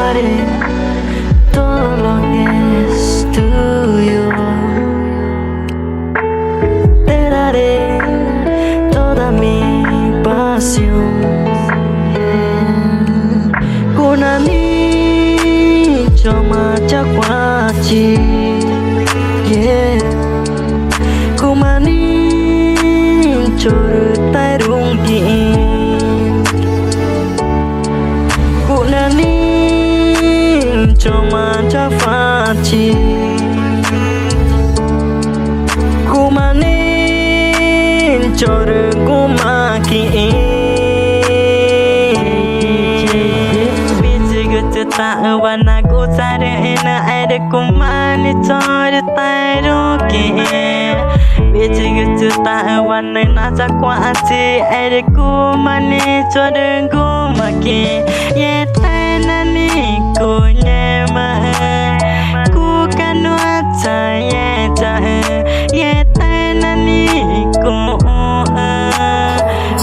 Amaré todo lo que es tuyo. Te daré toda mi pasión. Kunani choma chakwachi. Kumani chor tai rungki. Kunani choma chafachi. Kumani chor kumaki. Ta wana ko sare na ade kumani chor tai rungki. Bichi ta wana na chakwati ade kumani chor kumaki. Ye tai nani ko nyema ku kanwata ye ta ye tai nani ko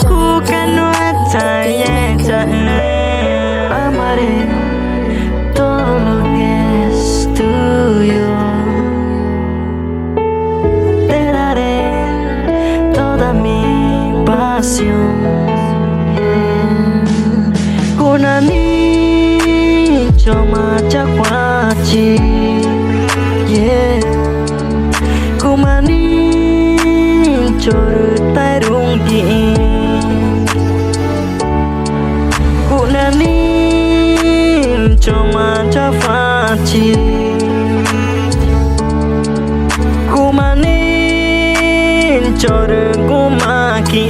ku kanwata ye ta. Amaré todo lo que es tuyo. Te daré toda mi pasión. Kunani choma chakwachi. Kumani chor tai rungki. Kunani choma chafachi. Kumani chor kumaki.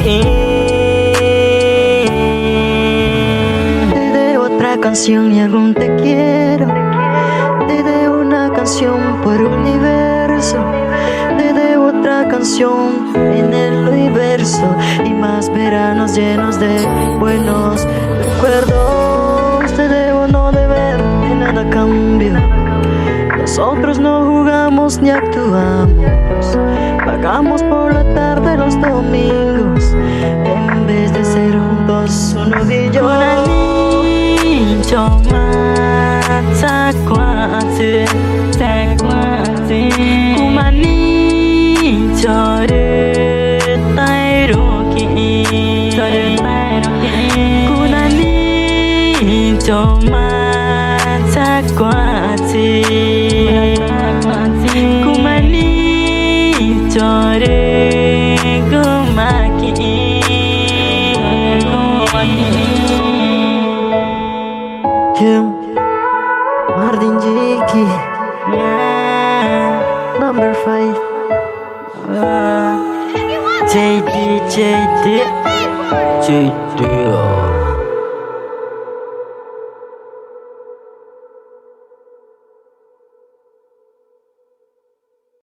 Te de otra canción y algún te quiero. Te de una canción por universo. Te de otra canción en el universo. Y más veranos llenos de buenos recuerdos. Te debo no deber de nada a cambio. Nosotros no jugamos ni actuamos. Pagamos por la tarde los domingos. En vez de ser juntos uno y yo. Kunani choma chakwati. Kumani chor tai rungki. Kunani choma chakwati. Kumani chor kumaki. Kim Martin Jiki, number 5. JD